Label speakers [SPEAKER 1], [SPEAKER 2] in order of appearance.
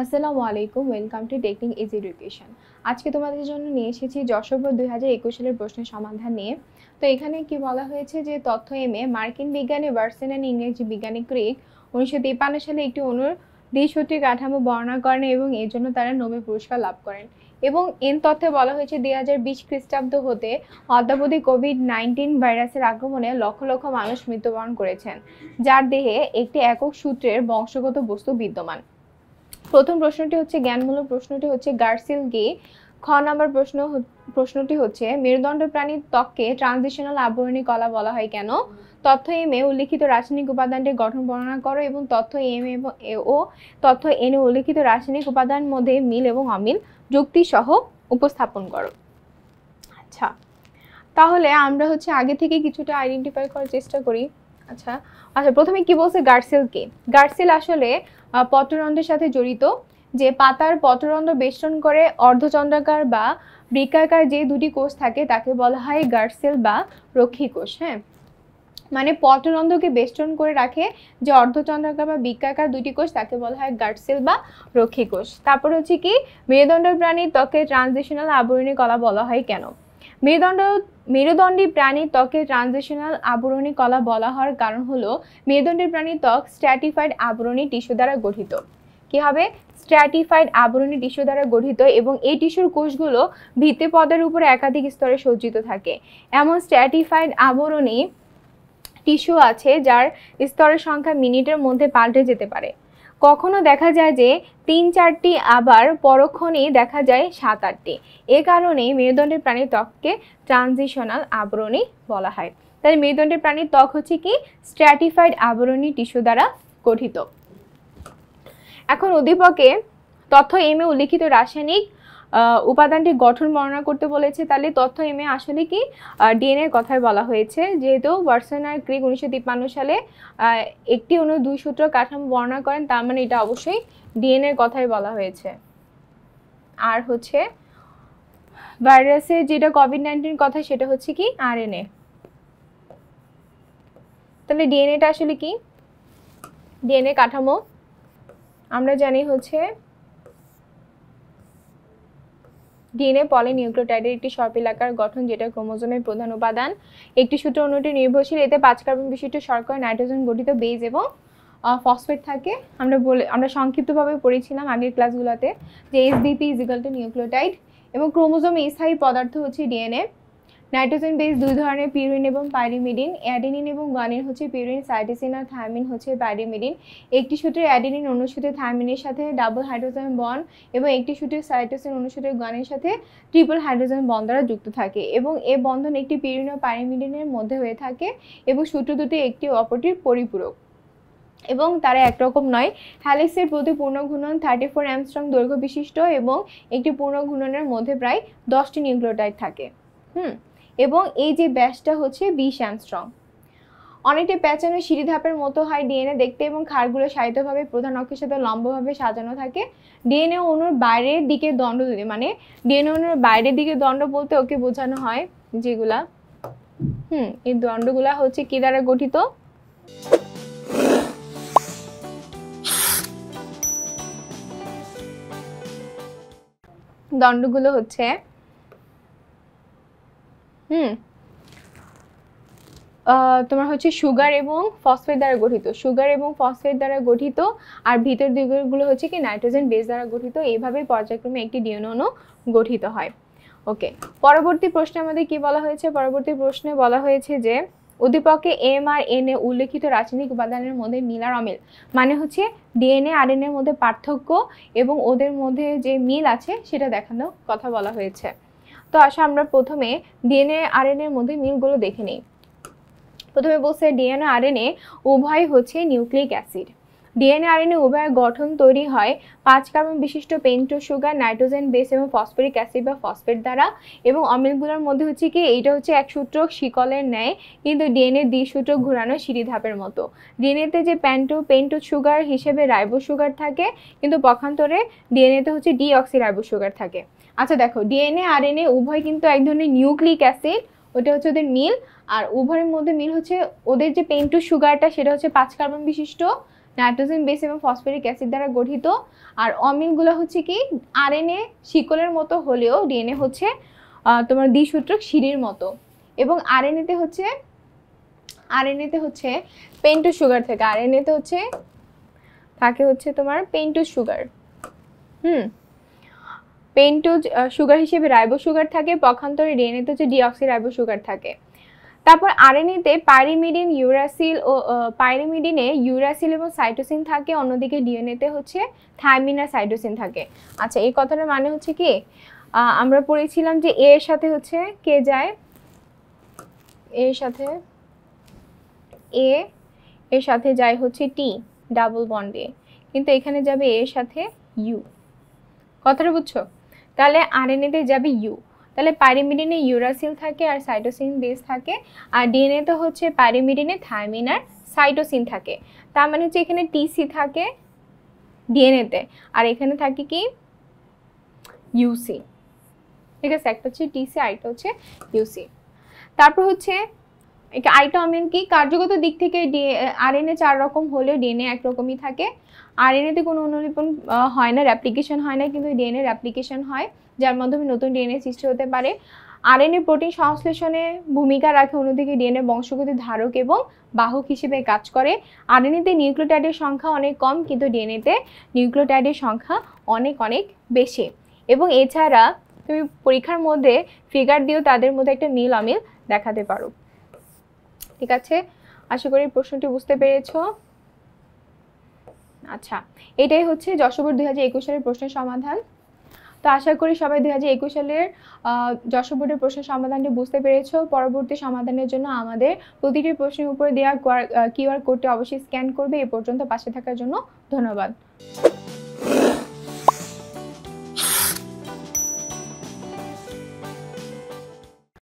[SPEAKER 1] আসসালামু আলাইকুম, welcome to technique is education. আজকে তোমাদের জন্য নিয়ে এসেছি যশোর বোর্ড 2021 সালের প্রশ্নের সমাধান নিয়ে। তো এখানে কি বলা হয়েছে যে তথ্য এমে মার্কিন বিজ্ঞানী ভার্সন এন্ড ইংরেজি বিজ্ঞানী ক্রিক 1953 সালে একটি অণুর দ্বিসূত্রী কাঠামো বর্ণনা করেন এবং এর জন্য তারা নোবেল পুরস্কার লাভ করেন। এবং এন তথ্যে বলা হয়েছে 2020 খ্রিস্টাব্দ হতে অদ্যাবধি কোভিড-19 ভাইরাসের আক্রমণে লক্ষ লক্ষ মানুষ মৃত্যুবরণ করেছেন, যার দেহে একটি একক সূত্রের বংশগত বস্তু বিদ্যমান। প্রথম প্রশ্নটি হচ্ছে জ্ঞানমূলক প্রশ্নটি হচ্ছে গার্সিল গে। খ নম্বর প্রশ্নটি হচ্ছে মেরুদণ্ড প্রাণীর ত্বককে ট্রানজিশনাল আবরণী কলা বলা হয় কেন? তথ্য এম এ উল্লিখিত রাসায়নিক উপাদানটির গঠন বর্ণনা করো এবং তথ্য এম ও তথ্য এন এ উল্লিখিত রাসায়নিক উপাদান মধ্যে মিল এবং অমিল যুক্তি সহ উপস্থাপন করো। আচ্ছা, তাহলে আমরা হচ্ছে আগে থেকে কিছুটা আইডেন্টিফাই করার চেষ্টা করি। আচ্ছা, প্রথমে কি বলছে গার্সেল কে? গার্সেল আসলে পত্ররন্ধ্রের সাথে জড়িত। যে পাতার পত্ররন্ধ্র বেষ্টন করে অর্ধচন্দ্রাকার বা বৃত্তাকার যে দুটি কোষ থাকে তাকে বলা হয় গার্সেল বা রক্ষী কোষ। হ্যাঁ, মানে পত্ররন্ধ্রকে বেষ্টন করে রাখে যে অর্ধচন্দ্রাকার বা বৃত্তাকার দুটি কোষ তাকে বলা হয় গার্সেল বা রক্ষী কোষ। তারপর হচ্ছে কি মেরুদণ্ড প্রাণীর ত্বকে ট্রানজিশনাল আবরণী কলা বলা হয় কেন? মেরুদণ্ডী প্রাণীর ত্বকে ট্রানজিশনাল আবরণী কলা বলা হওয়ার কারণ হলো মেরুদণ্ডী প্রাণীর ত্বক স্ট্র্যাটিফাইড আবরণী টিস্যু দ্বারা গঠিত। কি হবে? স্ট্র্যাটিফাইড আবরণী টিস্যু দ্বারা গঠিত এবং এই টিস্যুর কোষগুলো ভিত্তিপদের উপরে একাধিক স্তরে সজ্জিত থাকে। এমন স্ট্র্যাটিফাইড আবরণী টিস্যু আছে যার স্তরের সংখ্যা মিনিটের মধ্যে পাল্টে যেতে পারে। কখনো দেখা যায় যে 3-4টি, আবার পরক্ষণেই দেখা যায় 7-8টি। এ কারণে মেরুদণ্ডের প্রাণীর ত্বককে ট্রানজিশনাল আবরণী বলা হয়। তাহলে মেরুদণ্ডের প্রাণীর ত্বক হচ্ছে কি স্ট্র্যাটিফাইড আবরণী টিস্যু দ্বারা গঠিত। এখন উদ্দীপকে তথ্য এম এ উল্লিখিত রাসায়নিক উপাদানটি গঠন বর্ণনা করতে বলেছে। তাহলে তথ্য এম এ আসলে কি ডিএনএ এর কথাই বলা হয়েছে, যেহেতু ভার্সন আর ক্রিক 1953 সালে একটি অণু দুই সূত্র কাঠামো বর্ণনা করেন, তার মানে এটা অবশ্যই ডিএনএ এর কথাই বলা হয়েছে। আর হচ্ছে ভাইরাসের যেটা কোভিড-19 কথা সেটা হচ্ছে কি আরএনএ। তাহলে ডিএনএটা আসলে কি? ডিএনএ কাঠামো আমরা জানি হচ্ছে ডিএনএ পলিনিউক্লিওটাইডের একটি সর্পিলাকার গঠন, যেটা ক্রোমোজোমের প্রধান উপাদান। একটি সূত্র অন্যটি নির্ভরশীল। এতে 5 কার্বন বিশিষ্ট শর্করা, নাইট্রোজেন গঠিত বেজ এবং ফসফেট থাকে। আমরা সংক্ষিপ্তভাবে পড়েছিলাম আগের ক্লাসগুলোতে যে SBP is equal to nucleotide. এবং ক্রোমোজোমে স্থায়ী পদার্থ হচ্ছে ডিএনএ। নাইট্রোজেন বেস দুই ধরনের, পিউরিন এবং পাইরিমিডিন। অ্যাডেনিন এবং গুয়ানিন হচ্ছে পিউরিন, সাইটোসিন আর থায়ামিন হচ্ছে পাইরিমিডিন। একটি সূত্রে অ্যাডেনিন অন্য সূত্রে থায়ামিনের সাথে ডাবল হাইড্রোজেন বন্ড এবং একটি সূত্রে সাইটোসিন অন্য সূত্রে গুয়ানিনের সাথে ট্রিপল হাইড্রোজেন বন্ড দ্বারা যুক্ত থাকে এবং এই বন্ধন একটি পিউরিন ও পাইরিমিডিনের মধ্যে হয়ে থাকে এবং সূত্র দুটি একটি অপরটির পরিপূরক এবং তারা একরকম নয়। হ্যালিক্সের প্রতি পূর্ণ ঘূর্ণন 34 অ্যাংস্ট্রম দৈর্ঘ্য বিশিষ্ট এবং একটি পূর্ণ ঘূর্ণনের মধ্যে প্রায় 10টি নিউক্লিওটাইড থাকে। এবং এই যে ব্যাসটা হচ্ছে 20 অ্যাংস্ট্রম। অনেকটা প্যাঁচানো সিঁড়ি ধাপের মতো হয় ডিএনএ দেখতে এবং ক্ষারগুলো সারিতভাবে প্রধান অক্ষের সাথে লম্বভাবে সাজানো থাকে। ডিএনএ অণুর বাইরের দিকে দণ্ড, মানে ডিএনএ অণুর বাইরের দিকে দণ্ড বলতে ওকে বোঝানো হয় যেগুলা এই দণ্ডগুলা হচ্ছে কি দ্বারা গঠিত? দণ্ডগুলো হচ্ছে তোমার হচ্ছে সুগার এবং ফসফেট দ্বারা গঠিত। সুগার এবং ফসফেট দ্বারা গঠিত আর ভিতর দিকগুলো হচ্ছে কি নাইট্রোজেন বেস দ্বারা গঠিত। এইভাবে পর্যায়ক্রমে একটি ডিএনএ অণু গঠিত হয়। ওকে, পরবর্তী প্রশ্নে আমাদের কি বলা হয়েছে? পরবর্তী প্রশ্নে বলা হয়েছে যে উদ্দীপকে এম আর এন এ উল্লেখিত রাসায়নিক উপাদানের মধ্যে মিল আর অমিল, মানে হচ্ছে ডিএনএ আর এন এর মধ্যে পার্থক্য এবং ওদের মধ্যে যে মিল আছে সেটা দেখানোর কথা বলা হয়েছে। তো আসলে আমরা প্রথমে ডিএনএ আর এন এর মধ্যে মিলগুলো দেখে নিই। প্রথমে বলছে ডিএনএ আরএনএ উভয় হচ্ছে নিউক্লিক অ্যাসিড। ডিএনএ আরএনএ উভয়ের গঠন তৈরি হয় 5 কার্বন বিশিষ্ট পেন্টো সুগার, নাইট্রোজেন বেস এবং ফসফরিক অ্যাসিড বা ফসফেট দ্বারা। এবং অমিলগুলোর মধ্যে হচ্ছে কি এইটা হচ্ছে এক সূত্রক শিকলের ন্যায়, কিন্তু ডিএনএ দ্বিসূত্রক ঘোরানো সিঁড়ি ধাপের মতো। ডিএনএতে যে পেন্টো সুগার হিসেবে রাইবো সুগার থাকে, কিন্তু পক্ষান্তরে ডিএনএতে হচ্ছে ডিঅক্সি রাইবো সুগার থাকে। আচ্ছা দেখো, ডিএনএ আরএনএ উভয় কিন্তু এক ধরনের নিউক্লিক অ্যাসিড, ওটা হচ্ছে ওদের মিল। আর উভয়ের মধ্যে মিল হচ্ছে ওদের যে পেন্টো সুগারটা সেটা হচ্ছে 5 কার্বন বিশিষ্ট, নাইট্রোজেন বেস এবং ফসফরিক অ্যাসিড দ্বারা গঠিত। আর অমিলগুলো হচ্ছে কি আরএনএ শিকলের মতো হলেও ডিএনএ হচ্ছে তোমার দ্বিসূত্রক সিঁড়ির মতো। এবং আরএনএতে হচ্ছে পেন্টোজ সুগার থাকে, আরএনএতে হচ্ছে থাকে হচ্ছে তোমার পেন্টোজ সুগার। পেন্টোজ সুগার হিসেবে রাইবো সুগার থাকে, পক্ষান্তরে ডিএনএতে হচ্ছে ডিঅক্সি রাইবো সুগার থাকে। তারপর আরএনএতে পাইরিমিডিন ইউরাসিল এবং সাইটোসিন থাকে, অন্যদিকে ডিএনএতে হচ্ছে থাইমিন আর সাইটোসিন থাকে। আচ্ছা, এই কথাটার মানে হচ্ছে কি আমরা পড়েছিলাম যে এ এর সাথে হচ্ছে কে যায়, এর সাথে যায় হচ্ছে টি ডাবল বন্ডে, কিন্তু এখানে যাবে এর সাথে ইউ। কথাটা বুঝছো? তাহলে আরএনএতে যাবে ইউ। তাহলে পাইরিমিডিনে ইউরাসিল থাকে আর সাইটোসিন বেস থাকে, আর ডিএনএতে হচ্ছে পাইরিমিডিনে থাইমিন আর সাইটোসিন থাকে। তার মানে হচ্ছে এখানে টিসি থাকে ডিএনএতে, আর এখানে থাকে কি ইউসি। ঠিক আছে, একটা হচ্ছে টিসি আর একটা হচ্ছে ইউসি। তারপর হচ্ছে আরেকটা অমিল কি কার্যগত দিক থেকে আরএনএ 4 রকম হলেও ডিএনএ একরকমই থাকে। আরএনএতে কোনো অনুলিপন হয় না, রেপ্লিকেশন হয় না, কিন্তু ডিএনএ রেপ্লিকেশন হয়, যার মাধ্যমে নতুন ডিএনএ সৃষ্টি হতে পারে। আরএনএ প্রোটিন সংশ্লেষণে ভূমিকা রাখে, অন্যদিকে ডিএনএ বংশগতির ধারক এবং বাহক হিসেবে কাজ করে। আরএনএতে নিউক্লিওটাইডের সংখ্যা অনেক কম, কিন্তু ডিএনএতে নিউক্লিওটাইডের সংখ্যা অনেক অনেক বেশি। এবং এছাড়া তুমি পরীক্ষার মধ্যে ফিগার দিয়েও তাদের মধ্যে একটা মিল অমিল দেখাতে পারো। ঠিক আছে, আশা করি প্রশ্নটি বুঝতে পেরেছো। আচ্ছা, এটাই হচ্ছে যশোর বোর্ড 2021 সালের প্রশ্নের সমাধান। তো আশা করি সবাই 2021 সালের যশোর বোর্ডের প্রশ্নের সমাধানটি বুঝতে পেরেছো। পরবর্তী সমাধানের জন্য আমাদের প্রতিটি প্রশ্নের উপরে দেওয়া কিউআর কোডটি অবশ্যই স্ক্যান করবে। এ পর্যন্ত পাশে থাকার জন্য ধন্যবাদ।